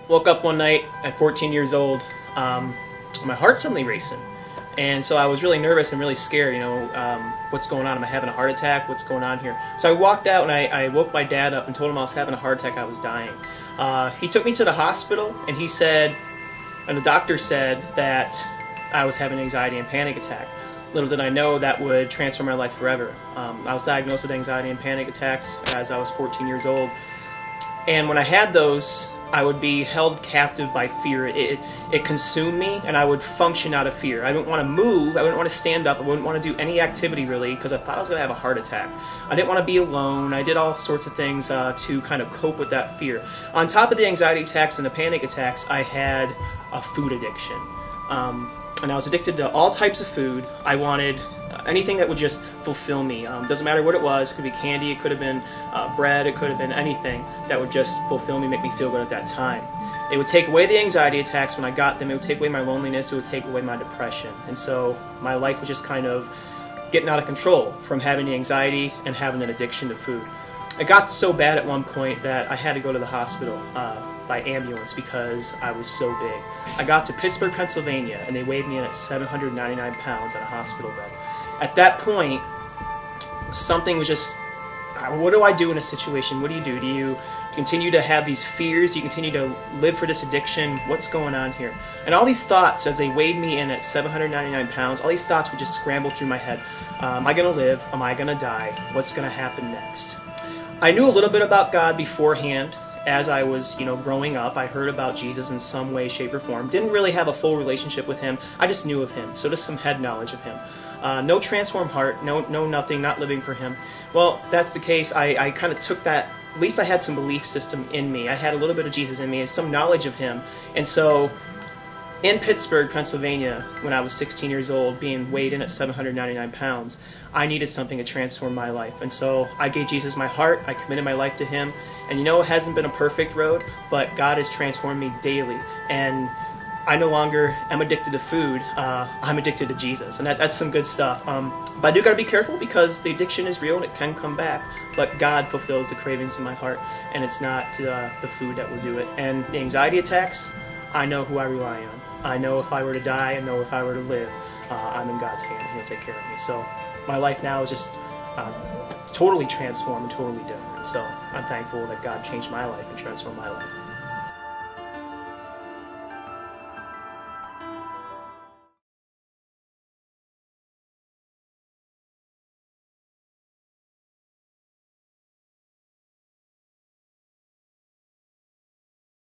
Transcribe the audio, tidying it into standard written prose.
Woke up one night at 14 years old, my heart suddenly racing. And so I was really nervous and really scared, what's going on? Am I having a heart attack? What's going on here? So I walked out and I woke my dad up and told him I was having a heart attack, I was dying. He took me to the hospital and the doctor said that I was having an anxiety and panic attack. Little did I know that would transform my life forever. I was diagnosed with anxiety and panic attacks as I was 14 years old. And when I had those, I would be held captive by fear. It consumed me, and I would function out of fear. I didn't want to move, I wouldn't want to stand up, I wouldn't want to do any activity really, because I thought I was going to have a heart attack. I didn't want to be alone. I did all sorts of things to kind of cope with that fear. On top of the anxiety attacks and the panic attacks, I had a food addiction. And I was addicted to all types of food. I wanted anything that would just fulfill me. Doesn't matter what it was. It could be candy, it could have been bread, it could have been anything that would just fulfill me, make me feel good at that time. It would take away the anxiety attacks when I got them. It would take away my loneliness. It would take away my depression. And so my life was just kind of getting out of control from having the anxiety and having an addiction to food. It got so bad at one point that I had to go to the hospital by ambulance because I was so big. I got to Pittsburgh, Pennsylvania, and they weighed me in at 799 pounds on a hospital bed. At that point, something was just, what do I do in a situation? What do? Do you continue to have these fears? Do you continue to live for this addiction? What's going on here? And all these thoughts, as they weighed me in at 799 pounds, all these thoughts would just scramble through my head. Am I going to live? Am I going to die? What's going to happen next? I knew a little bit about God beforehand. As I was, growing up, I heard about Jesus in some way, shape, or form. Didn't really have a full relationship with him. I just knew of him, so just some head knowledge of him. No transformed heart, no nothing, not living for him. Well, that's the case. I kind of took that. At least I had some belief system in me. I had a little bit of Jesus in me and some knowledge of him. And so, in Pittsburgh, Pennsylvania, when I was 16 years old, being weighed in at 799 pounds, I needed something to transform my life. And so I gave Jesus my heart, I committed my life to him, and it hasn't been a perfect road, but God has transformed me daily. And I no longer am addicted to food, I'm addicted to Jesus, and that's some good stuff. But I do got to be careful because the addiction is real and it can come back, but God fulfills the cravings in my heart, and it's not the food that will do it. And the anxiety attacks, I know who I rely on. I know if I were to die, I know if I were to live, I'm in God's hands and he'll take care of me. So my life now is just totally transformed and totally different. So I'm thankful that God changed my life and transformed my life.